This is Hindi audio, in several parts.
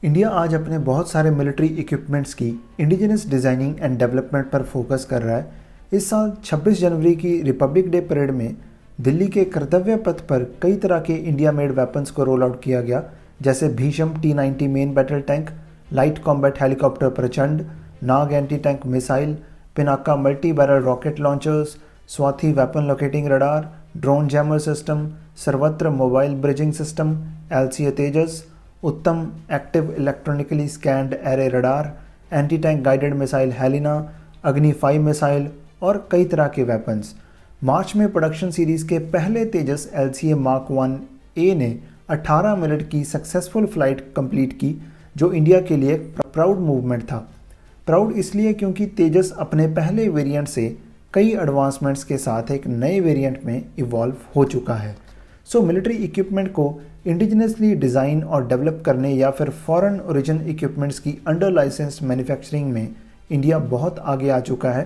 इंडिया आज अपने बहुत सारे मिलिट्री इक्विपमेंट्स की इंडिजिनस डिज़ाइनिंग एंड डेवलपमेंट पर फोकस कर रहा है। इस साल 26 जनवरी की रिपब्लिक डे परेड में दिल्ली के कर्तव्य पथ पर कई तरह के इंडिया मेड वेपन्स को रोल आउट किया गया, जैसे Bhishma T-90 main battle tank, light combat helicopter Prachand, Nag anti tank missile, Pinaka multi barrel rocket launchers, Swathi weapon locating radar, drone jammer system, Sarvatra mobile bridging system, LCA Tejas, Uttam active electronically scanned array radar, anti tank guided missile Helina, Agni 5 missile और कई तरह के वेपन्स। मार्च में प्रोडक्शन सीरीज़ के पहले तेजस LCA मार्क 1A ने 18 मिनट की सक्सेसफुल फ्लाइट कंप्लीट की, जो इंडिया के लिए प्राउड मूवमेंट था। प्राउड इसलिए क्योंकि तेजस अपने पहले वेरिएंट से कई एडवांसमेंट्स के साथ एक नए वेरिएंट में इवॉल्व हो चुका है। सो मिलिट्री इक्विपमेंट को इंडिजिनसली डिज़ाइन और डेवलप करने या फिर फॉरेन ओरिजिन इक्विपमेंट्स की अंडर लाइसेंस्ड मैन्युफैक्चरिंग में इंडिया बहुत आगे आ चुका है।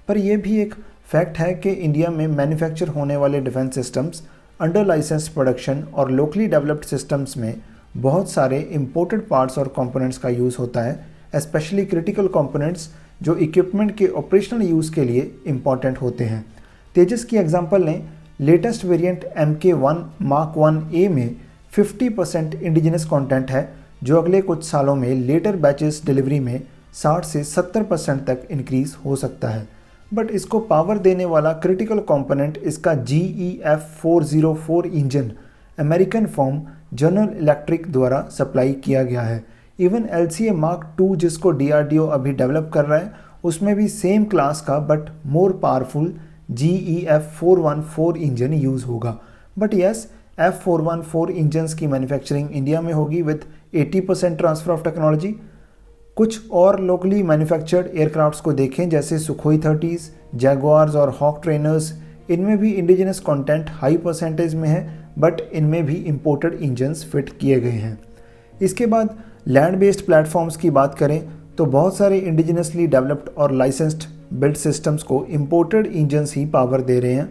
पर यह भी एक फैक्ट है कि इंडिया में मैन्युफैक्चर होने वाले defence systems under licensed production और लोकली डेवलप्ड सिस्टम्स में बहुत सारे इंपोर्टेड पार्ट्स और कंपोनेंट्स का यूज़ होता है, स्पेशली क्रिटिकल कंपोनेंट्स जो इक्विपमेंट के ऑपरेशनल यूज़ के लिए इम्पॉर्टेंट होते हैं। तेजस की एग्जांपल लें, latest variant MK1 mark 1A में 50% इंडिजिनस कंटेंट है, जो अगले कुछ सालों में लेटर बैचेस डिलीवरी में 60 से 70% तक इंक्रीज हो सकता है। बट इसको पावर देने वाला क्रिटिकल कंपोनेंट इसका GEF404 engine American firm general electric द्वारा सप्लाई किया गया है। इवन LCA मार्क 2 जिसको DRDO अभी डेवलप कर रहा है, उसमें भी सेम क्लास का but more powerful GEF414 engine use होगा। बट यस, F414 इंजन्स की मैन्युफैक्चरिंग इंडिया में होगी विद 80% ट्रांसफ़र ऑफ टेक्नोलॉजी। कुछ और लोकली मैन्युफैक्चर्ड एयरक्राफ्ट्स को देखें, जैसे सुखोई 30s, जैगुआर्स और हॉक ट्रेनर्स, इनमें भी इंडिजिनस कंटेंट हाई परसेंटेज में है, बट इनमें भी इंपोर्टेड इंजन्स फिट किए गए हैं। इसके बाद लैंड बेस्ड प्लेटफॉर्म्स की बात करें तो बहुत सारे इंडिजिनसली डेवलप्ड और लाइसेंस्ड बिल्ड सिस्टम्स को इंपोर्टेड इंजन्स ही पावर दे रहे हैं।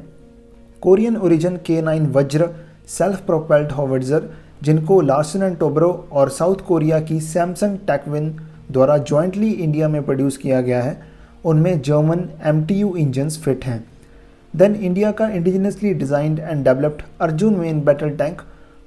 कोरियन ओरिजिन K9 वज्र सेल्फ प्रोपेल्ड हॉविट्जर, जिनको लार्सन एंड टोब्रो और साउथ कोरिया की सैमसंग टेकविन द्वारा जॉइंटली इंडिया में प्रोड्यूस किया गया है, उनमें जर्मन MTU इंजन्स फिट हैं। देन इंडिया का indigenously designed and developed Arjun main battle tank,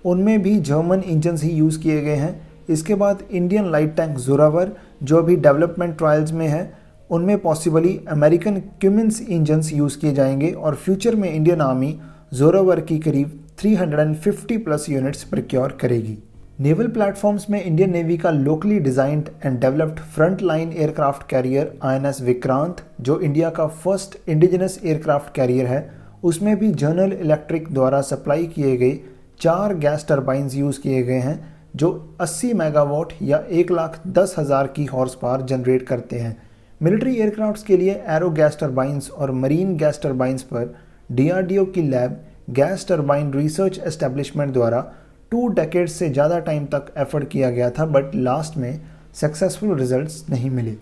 उनमें भी जर्मन इंजन्स ही यूज़ किए गए हैं। इसके बाद इंडियन लाइट टैंक जोरावर, जो अभी डेवलपमेंट ट्रायल्स में है, उनमें possibly American Cummins engines use किए जाएंगे और फ्यूचर में इंडियन आर्मी जोरावर की करीब 350 प्लस यूनिट्स प्रोक्योर करेगी। नेवल प्लेटफॉर्म्स में इंडियन नेवी का locally designed and developed front line aircraft carrier INS Vikrant, जो इंडिया का फर्स्ट इंडिजिनस एयरक्राफ्ट कैरियर है, उसमें भी जनरल इलेक्ट्रिक द्वारा सप्लाई किए गए 4 गैस टर्बाइंस यूज़ किए गए हैं, जो 80 मेगावाट या 1,10,000 की हॉर्स पावर जनरेट करते हैं। मिलिट्री एयरक्राफ्ट्स के लिए एरो गैस टर्बाइंस और मरीन गैस टर्बाइंस पर DRDO की lab gas turbine research establishment द्वारा 2 डेकेड्स से ज़्यादा टाइम तक एफर्ट किया गया था, बट लास्ट में सक्सेसफुल रिजल्ट्स नहीं मिले।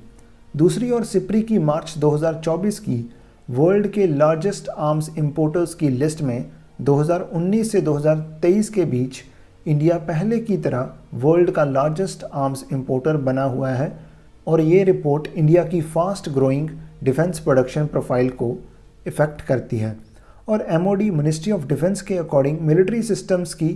दूसरी ओर सिप्री की मार्च 2024 की वर्ल्ड के लार्जेस्ट आर्म्स इंपोर्टर्स की लिस्ट में 2019 से 2023 के बीच इंडिया पहले की तरह वर्ल्ड का लार्जेस्ट आर्म्स इंपोर्टर बना हुआ है, और ये रिपोर्ट इंडिया की fast growing defence production profile को इफ़ेक्ट करती है। और MOD मिनिस्ट्री ऑफ डिफेंस के अकॉर्डिंग मिलिट्री सिस्टम्स की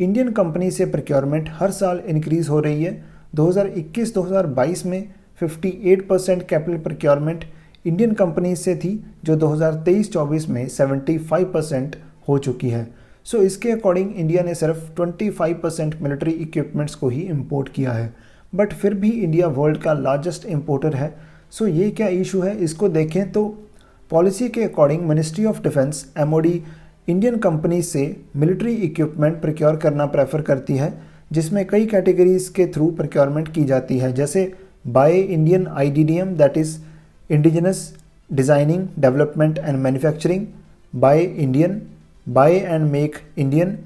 इंडियन कंपनी से प्रोक्योरमेंट हर साल इंक्रीज हो रही है। 2021-2022 में 58% कैपिटल प्रोक्योरमेंट इंडियन कंपनी से थी, जो 2023-24 में 75% हो चुकी है। सो इसके अकॉर्डिंग इंडिया ने सिर्फ 25% मिलिट्री इक्विपमेंट्स को ही इंपोर्ट किया है, बट फिर भी इंडिया वर्ल्ड का लार्जेस्ट इंपोर्टर है। सो ये क्या इशू है, इसको देखें तो पॉलिसी के according ministry of defence MOD Indian company से मिलिट्री इक्विपमेंट प्रोक्योर करना प्रेफर करती है, जिसमें कई कैटेगरीज के थ्रू प्रोक्योरमेंट की जाती है, जैसे buy Indian IDDM that is indigenous designing development and manufacturing, buy Indian, buy and make Indian,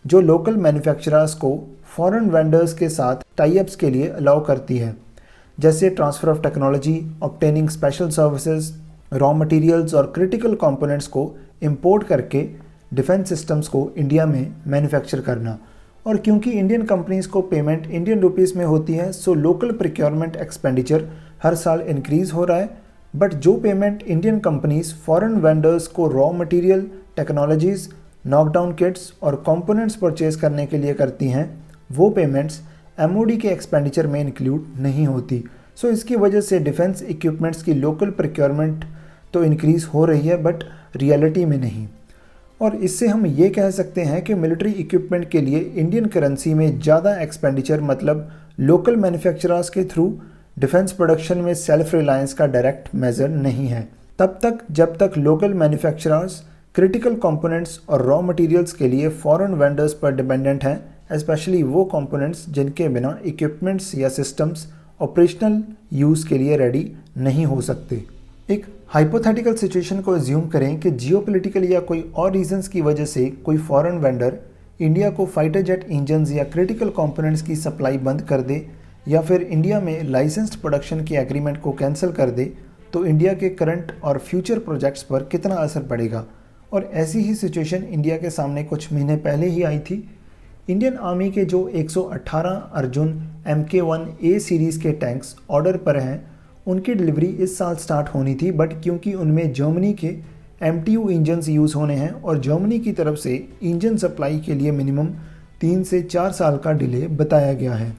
जो लोकल मैन्युफैक्चरर्स को फॉरेन वेंडर्स के साथ टाई-अप्स के लिए अलाउ करती है, जैसे transfer of technology, obtaining special services, raw materials और क्रिटिकल कंपोनेंट्स को इंपोर्ट करके डिफेंस सिस्टम्स को इंडिया में मैन्युफैक्चर करना। और क्योंकि इंडियन कंपनीज को पेमेंट इंडियन रुपीस में होती है, सो लोकल प्रोक्योरमेंट एक्सपेंडिचर हर साल इंक्रीज हो रहा है। बट जो payment Indian companies foreign vendors को raw material, technologies, knockdown kits और कंपोनेंट्स परचेज करने के लिए करती हैं, वो पेमेंट्स एमओडी के एक्सपेंडिचर में इंक्लूड नहीं होती। सो इसकी वजह से डिफेंस इक्विपमेंट्स की लोकल प्रोक्योरमेंट तो इंक्रीज़ हो रही है बट रियलिटी में नहीं। और इससे हम ये कह सकते हैं कि मिलिट्री इक्विपमेंट के लिए इंडियन करेंसी में ज़्यादा एक्सपेंडिचर मतलब लोकल मैन्युफैक्चरर्स के थ्रू डिफेंस प्रोडक्शन में सेल्फ रिलायंस का डायरेक्ट मेजर नहीं है, तब तक जब तक लोकल मैन्युफैक्चरर्स क्रिटिकल कंपोनेंट्स और रॉ मटेरियल्स के लिए फॉरेन वेंडर्स पर डिपेंडेंट हैं, स्पेशली वो कंपोनेंट्स जिनके बिना इक्विपमेंट्स या सिस्टम्स ऑपरेशनल यूज़ के लिए रेडी नहीं हो सकते। एक हाइपोथेटिकल सिचुएशन को एज्यूम करें कि जियोपॉलिटिकल या कोई और रीजंस की वजह से कोई फॉरेन वेंडर इंडिया को फाइटर जेट इंजन्स या क्रिटिकल कंपोनेंट्स की सप्लाई बंद कर दे या फिर इंडिया में लाइसेंस्ड प्रोडक्शन के एग्रीमेंट को कैंसिल कर दे, तो इंडिया के करंट और फ्यूचर प्रोजेक्ट्स पर कितना असर पड़ेगा। और ऐसी ही सिचुएशन इंडिया के सामने कुछ महीने पहले ही आई थी। इंडियन आर्मी के जो 118 अर्जुन MK1A सीरीज़ के टैंक्स ऑर्डर पर हैं, उनकी डिलीवरी इस साल स्टार्ट होनी थी, बट क्योंकि उनमें जर्मनी के MTU इंजन्स यूज़ होने हैं और जर्मनी की तरफ से इंजन सप्लाई के लिए मिनिमम 3 से 4 साल का डिले बताया गया है।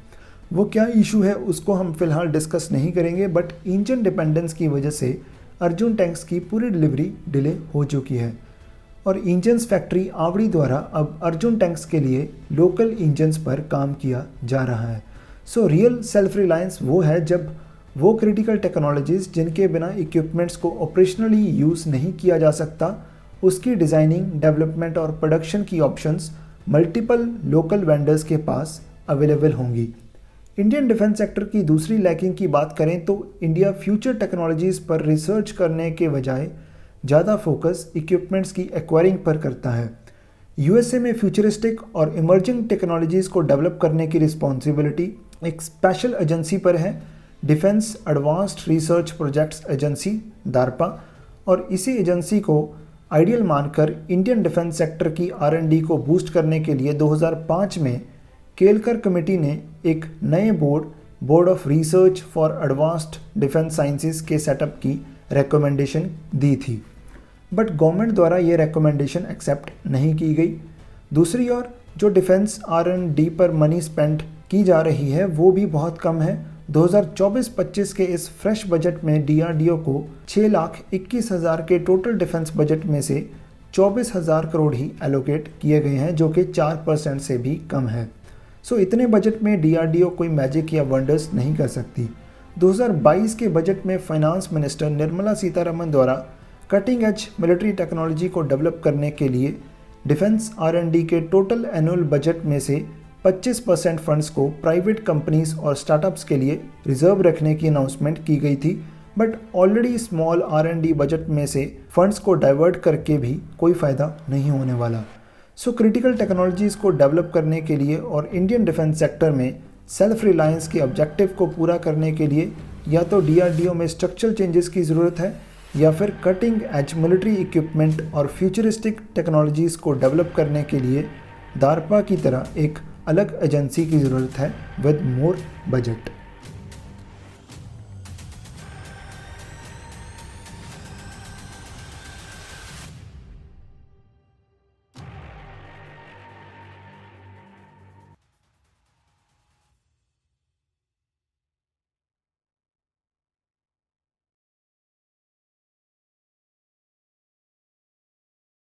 वो क्या इशू है उसको हम फिलहाल डिस्कस नहीं करेंगे, बट इंजन डिपेंडेंस की वजह से अर्जुन टैंक्स की पूरी डिलीवरी डिले हो चुकी है और इंजन्स फैक्ट्री आवड़ी द्वारा अब अर्जुन टैंक्स के लिए लोकल इंजन्स पर काम किया जा रहा है। सो रियल सेल्फ रिलायंस वो है जब वो क्रिटिकल टेक्नोलॉजीज़ जिनके बिना इक्विपमेंट्स को ऑपरेशनली यूज़ नहीं किया जा सकता, उसकी डिज़ाइनिंग, डेवलपमेंट और प्रोडक्शन की ऑप्शंस मल्टीपल लोकल वेंडर्स के पास अवेलेबल होंगी। इंडियन डिफेंस सेक्टर की दूसरी लैकिंग की बात करें तो इंडिया फ्यूचर टेक्नोलॉजीज़ पर रिसर्च करने के बजाय ज़्यादा फोकस इक्विपमेंट्स की एक्वायरिंग पर करता है। यूएसए में फ्यूचरिस्टिक और इमर्जिंग टेक्नोलॉजीज़ को डेवलप करने की रिस्पॉन्सिबिलिटी एक स्पेशल एजेंसी पर है, defence advanced research projects agency DARPA, और इसी एजेंसी को आइडियल मानकर इंडियन डिफेंस सेक्टर की R&D को बूस्ट करने के लिए 2005 में केलकर कमेटी ने एक नए board of research for advanced defence sciences के सेटअप की रिकमेंडेशन दी थी, बट गवर्नमेंट द्वारा ये रिकमेंडेशन एक्सेप्ट नहीं की गई। दूसरी ओर जो डिफेंस R&D पर मनी स्पेंड की जा रही है वो भी बहुत कम है। 2024-25 के इस फ्रेश बजट में DRDO को 6,21,000 के टोटल डिफेंस बजट में से 24,000 करोड़ ही एलोकेट किए गए हैं, जो कि 4% से भी कम है। सो इतने बजट में DRDO कोई मैजिक या वंडर्स नहीं कर सकती। 2022 के बजट में फाइनेंस मिनिस्टर निर्मला सीतारमण द्वारा कटिंग एज मिलिट्री टेक्नोलॉजी को डेवलप करने के लिए डिफेंस R&D के टोटल एनुअल बजट में से 25% फंड्स को प्राइवेट कंपनीज और स्टार्टअप्स के लिए रिजर्व रखने की अनाउंसमेंट की गई थी, but already small R&D budget में से फंड्स को डाइवर्ट करके भी कोई फ़ायदा नहीं होने वाला। सो क्रिटिकल टेक्नोलॉजीज़ को डेवलप करने के लिए और इंडियन डिफेंस सेक्टर में सेल्फ रिलायंस के ऑब्जेक्टिव को पूरा करने के लिए या तो DRDO में स्ट्रक्चरल चेंजेस की ज़रूरत है या फिर कटिंग एज मिलिट्री इक्विपमेंट और फ्यूचरिस्टिक टेक्नोलॉजीज़ को डेवलप करने के लिए DARPA की तरह एक अलग एजेंसी की ज़रूरत है विद मोर बजट।